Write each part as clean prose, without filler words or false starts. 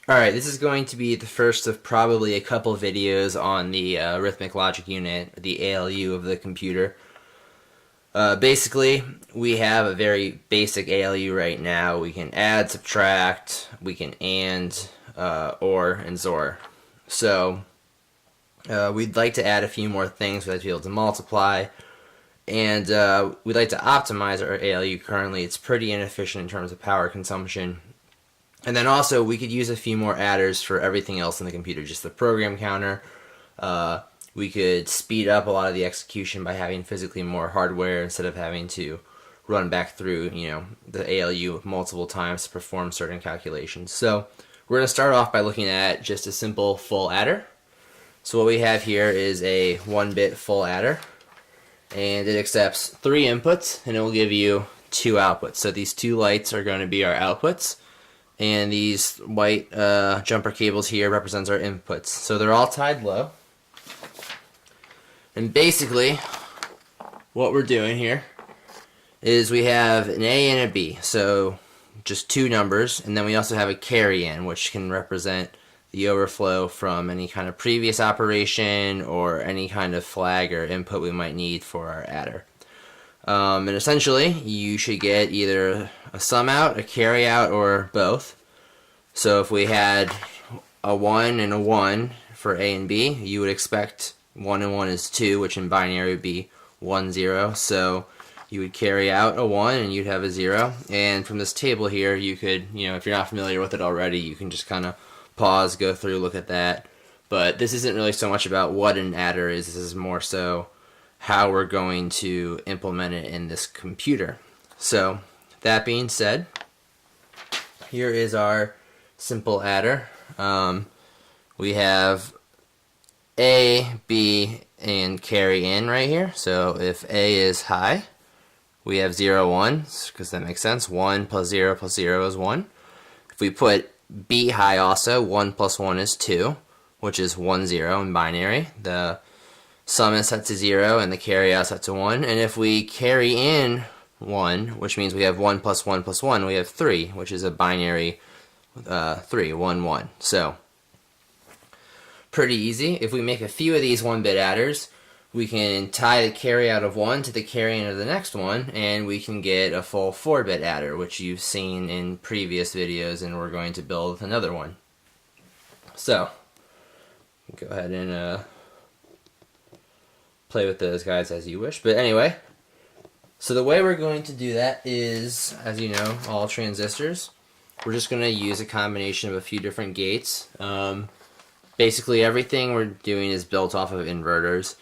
Alright, this is going to be the first of probably a couple videos on the arithmetic logic unit, the ALU of the computer. Basically, we have a very basic ALU right now. We can add, subtract, we can AND, OR, and XOR. So, we'd like to add a few more things. We'd like to be able to multiply, and we'd like to optimize our ALU. Currently, it's pretty inefficient in terms of power consumption. And then also, we could use a few more adders for everything else in the computer, just the program counter. We could speed up a lot of the execution by having physically more hardware instead of having to run back through, the ALU multiple times to perform certain calculations. So we're going to start off by looking at just a simple full adder. So what we have here is a 1-bit full adder, and it accepts 3 inputs, and it will give you 2 outputs. So these 2 lights are going to be our outputs. And these white jumper cables here represents our inputs. So they're all tied low. And basically, what we're doing here is we have an A and a B. So just 2 numbers. And then we also have a carry in, which can represent the overflow from any kind of previous operation or any kind of flag or input we might need for our adder. And essentially, you should get either a sum out, a carry out, or both. So if we had a 1 and a 1 for A and B, you would expect 1 and 1 is 2, which in binary would be 1, 0. So you would carry out a 1 and you'd have a 0. And from this table here, you could, if you're not familiar with it already, you can just kind of pause, go through, look at that. But this isn't really so much about what an adder is. This is more so how we're going to implement it in this computer. So that being said, here is our simple adder. We have A, B, and carry in right here. So if A is high, we have 0, 1, because that makes sense. 1 plus 0 plus 0 is 1. If we put B high also, 1 plus 1 is 2, which is 1, 0 in binary. The sum is set to 0 and the carry out set to 1. And if we carry in 1, which means we have 1 plus 1 plus 1, we have 3, which is a binary 3, 1, 1. So pretty easy. If we make a few of these 1-bit adders, we can tie the carry out of 1 to the carry in of the next one, and we can get a full 4-bit adder, which you've seen in previous videos, and we're going to build another one. So go ahead and play with those guys as you wish. But anyway, so the way we're going to do that is, as you know, all transistors. We're just going to use a combination of a few different gates. Basically everything we're doing is built off of inverters,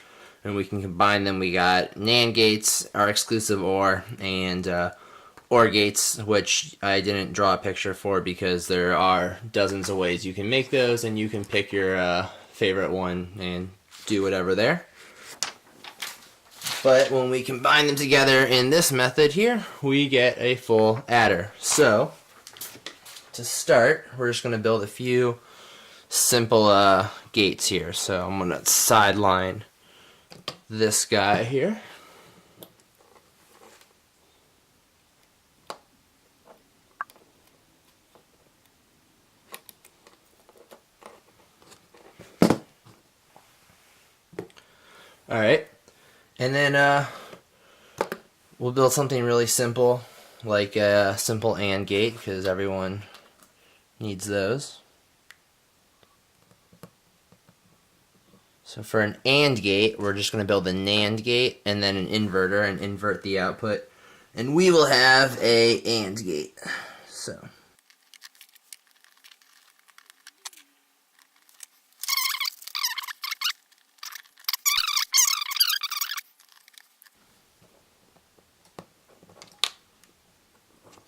and we can combine them. We got NAND gates, our exclusive OR, and OR gates, which I didn't draw a picture for because there are dozens of ways you can make those, and you can pick your favorite one and do whatever there. But when we combine them together in this method here, we get a full adder. So to start, we're just going to build a few simple gates here. So I'm going to sideline this guy here. Alright, and then we'll build something really simple, like a simple AND gate, because everyone needs those. So for an AND gate, we're just going to build a NAND gate and then an inverter and invert the output, and we will have a AND gate. So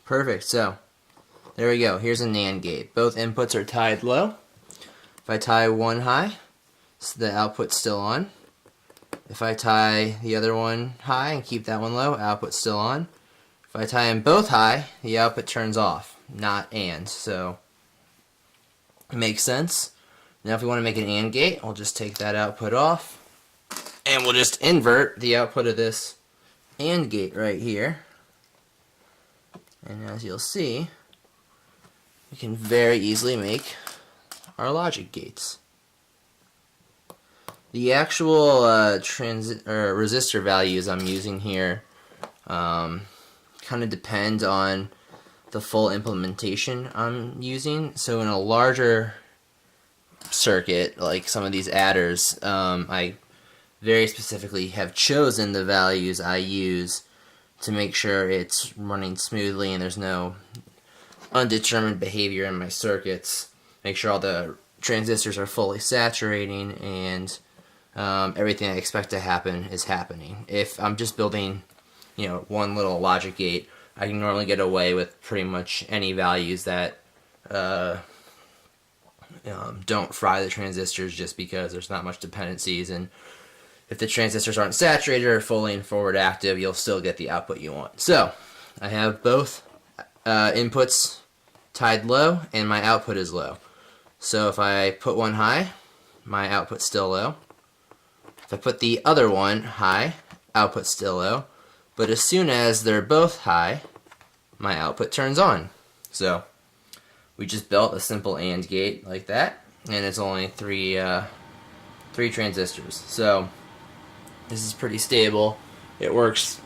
perfect. So there we go. Here's a NAND gate. Both inputs are tied low. If I tie one high, so the output's still on. If I tie the other one high and keep that one low, output's still on. If I tie them both high, the output turns off, not AND. So it makes sense. Now if we want to make an AND gate, we'll just take that output off, and we'll just invert the output of this AND gate right here. And as you'll see, we can very easily make our logic gates. The actual resistor values I'm using here kind of depend on the full implementation I'm using. So in a larger circuit, like some of these adders, I very specifically have chosen the values I use to make sure it's running smoothly and there's no undetermined behavior in my circuits. Make sure all the transistors are fully saturating and everything I expect to happen is happening. If I'm just building, one little logic gate, I can normally get away with pretty much any values that don't fry the transistors, just because there's not much dependencies, and if the transistors aren't saturated or fully and forward active, you'll still get the output you want. So I have both inputs tied low and my output is low. So if I put one high, my output's still low. If I put the other one high, output's still low. But as soon as they're both high, my output turns on. So we just built a simple AND gate like that, and it's only three transistors. So this is pretty stable. It works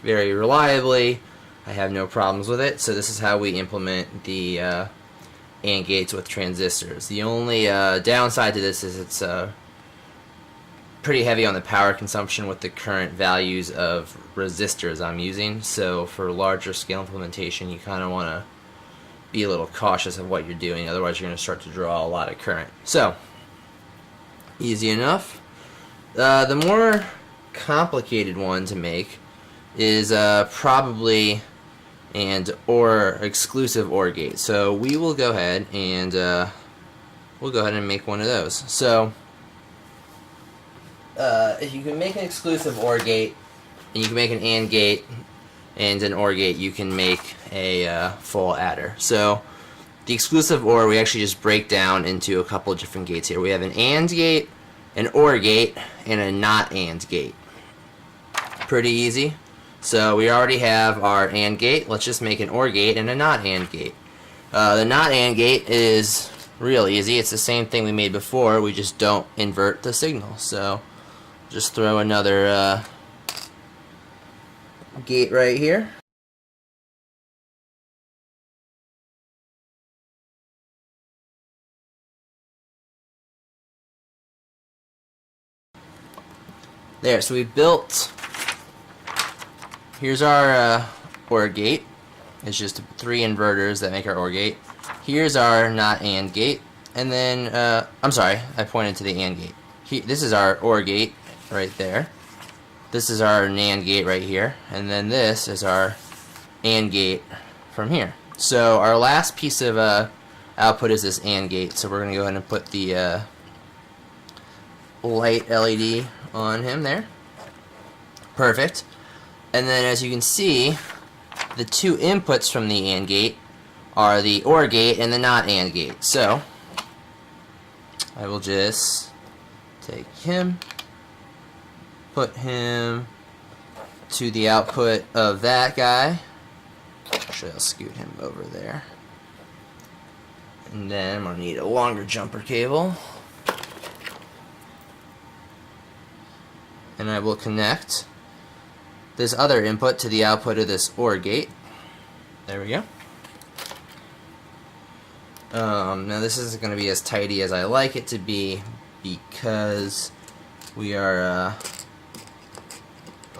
very reliably. I have no problems with it. So this is how we implement the AND gates with transistors. The only downside to this is it's pretty heavy on the power consumption with the current values of resistors I'm using. So for larger scale implementation, you kind of want to be a little cautious of what you're doing, otherwise you're going to start to draw a lot of current. So easy enough. The more complicated one to make is probably or exclusive OR gate. So we will go ahead and make one of those. So if you can make an exclusive OR gate, and you can make an AND gate and an OR gate, you can make a full adder. So the exclusive OR, we actually just break down into a couple of different gates here. We have an AND gate, an OR gate, and a not AND gate. Pretty easy. So we already have our AND gate. Let's just make an OR gate and a not AND gate. The not AND gate is real easy. It's the same thing we made before. We just don't invert the signal. So just throw another gate right here. There, so we built, here's our OR gate. It's just 3 inverters that make our OR gate. Here's our not AND gate, and then, I'm sorry, I pointed to the AND gate. This is our OR gate right there. This is our NAND gate right here, and then this is our AND gate from here. So our last piece of output is this AND gate, so we're going to go ahead and put the light LED on him there. Perfect. And then as you can see, the 2 inputs from the AND gate are the OR gate and the not AND gate. So I will just take him, put him to the output of that guy. Actually, I'll scoot him over there. And then I'm going to need a longer jumper cable. And I will connect this other input to the output of this OR gate. There we go. Now this isn't going to be as tidy as I like it to be, because we are,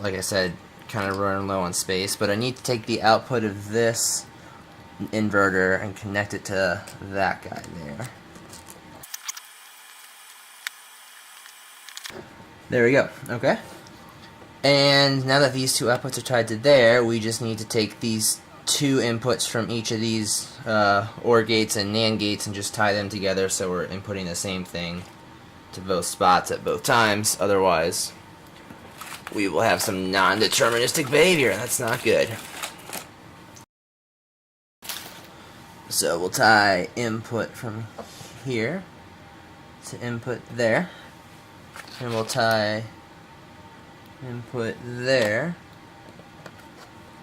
like I said, kind of running low on space, but I need to take the output of this inverter and connect it to that guy there. There we go. Okay. And now that these 2 outputs are tied to there, we just need to take these 2 inputs from each of these OR gates and NAND gates and just tie them together so we're inputting the same thing to both spots at both times. Otherwise, we will have some non-deterministic behavior, and that's not good. So we'll tie input from here to input there. And we'll tie input there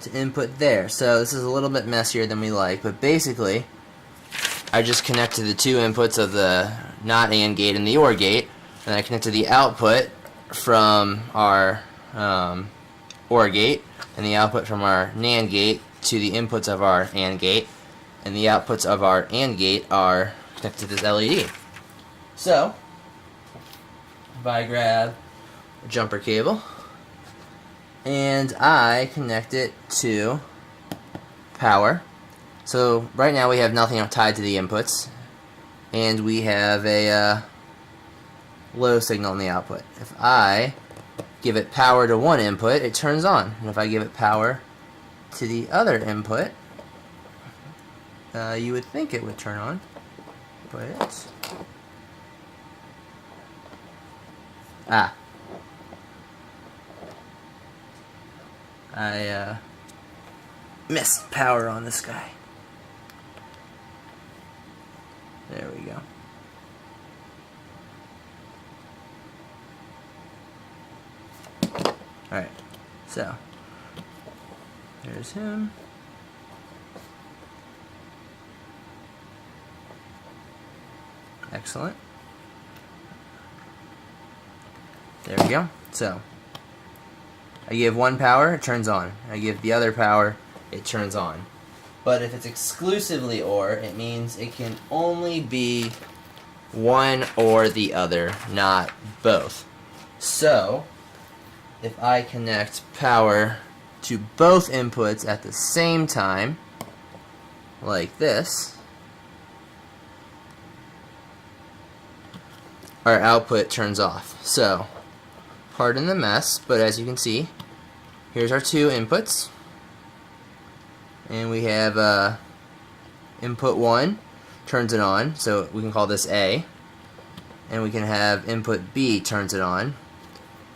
to input there. So this is a little bit messier than we like, but basically I just connected the two inputs of the not AND gate and the OR gate, and I connected the output from our OR gate and the output from our NAND gate to the inputs of our AND gate, and the outputs of our AND gate are connected to this LED. So, if I grab a jumper cable and I connect it to power, so right now we have nothing tied to the inputs, and we have a low signal in the output. If I give it power to one input, it turns on, and if I give it power to the other input, you would think it would turn on, but I missed power on this guy. There we go. Alright, so there's him. Excellent. There we go. So I give one power, it turns on. I give the other power, it turns on. But if it's exclusively OR, it means it can only be one or the other, not both. So if I connect power to both inputs at the same time, like this, our output turns off. So, pardon the mess, but as you can see, here's our two inputs, and we have input 1 turns it on, so we can call this A, and we can have input B turns it on.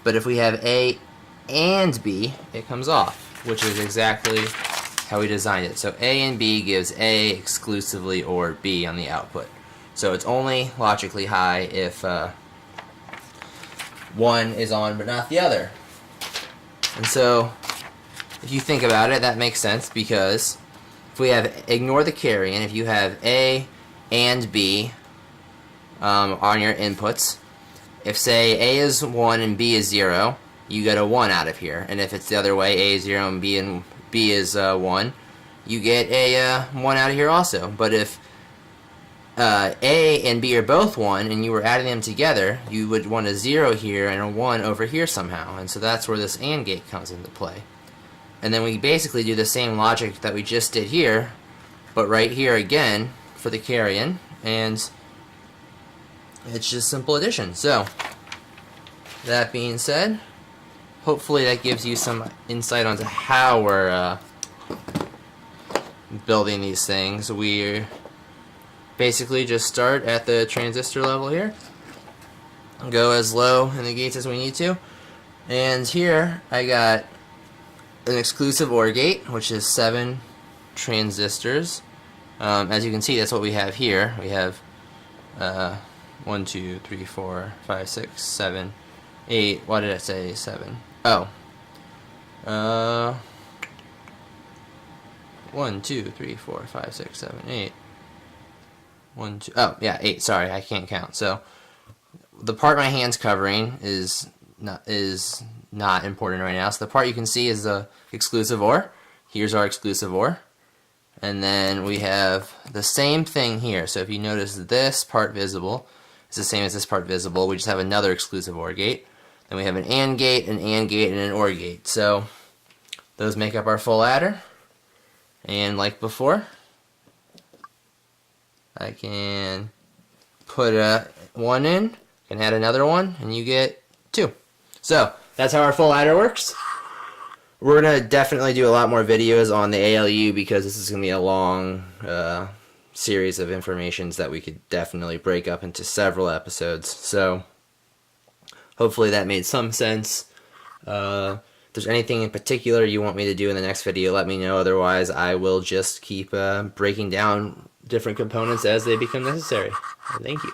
But if we have A and B, it comes off, which is exactly how we designed it. So A and B gives A exclusively or B on the output. So it's only logically high if one is on but not the other. And so if you think about it, that makes sense, because if we have, ignore the carry, and if you have A and B on your inputs, if say A is 1 and B is 0, you get a 1 out of here. And if it's the other way, A is 0 and B is 1, you get a 1 out of here also. But if A and B are both 1 and you were adding them together, you would want a 0 here and a 1 over here somehow. And so that's where this AND gate comes into play. And then we basically do the same logic that we just did here, but right here again for the carry-in, and it's just simple addition. So, that being said, hopefully that gives you some insight onto how we're building these things. We basically just start at the transistor level here, go as low in the gates as we need to, and here I got an exclusive OR gate, which is 7 transistors. As you can see, that's what we have here. We have 1, 2, 3, 4, 5, 6, 7, 8. Why did I say 7? Oh. 1, 2, 3, 4, 5, 6, 7, 8. 1, 2. Oh, yeah, 8. Sorry, I can't count. So the part my hand's covering is not important right now. So the part you can see is the exclusive OR. Here's our exclusive OR. And then we have the same thing here. So if you notice, this part visible is the same as this part visible. We just have another exclusive OR gate. Then we have an AND gate, and an OR gate. So those make up our full adder. And like before, I can put a 1 in, can add another one, and you get 2. So that's how our full adder works. We're going to definitely do a lot more videos on the ALU, because this is going to be a long series of informations that we could definitely break up into several episodes. So hopefully that made some sense. If there's anything in particular you want me to do in the next video, let me know. Otherwise, I will just keep breaking down different components as they become necessary. Thank you.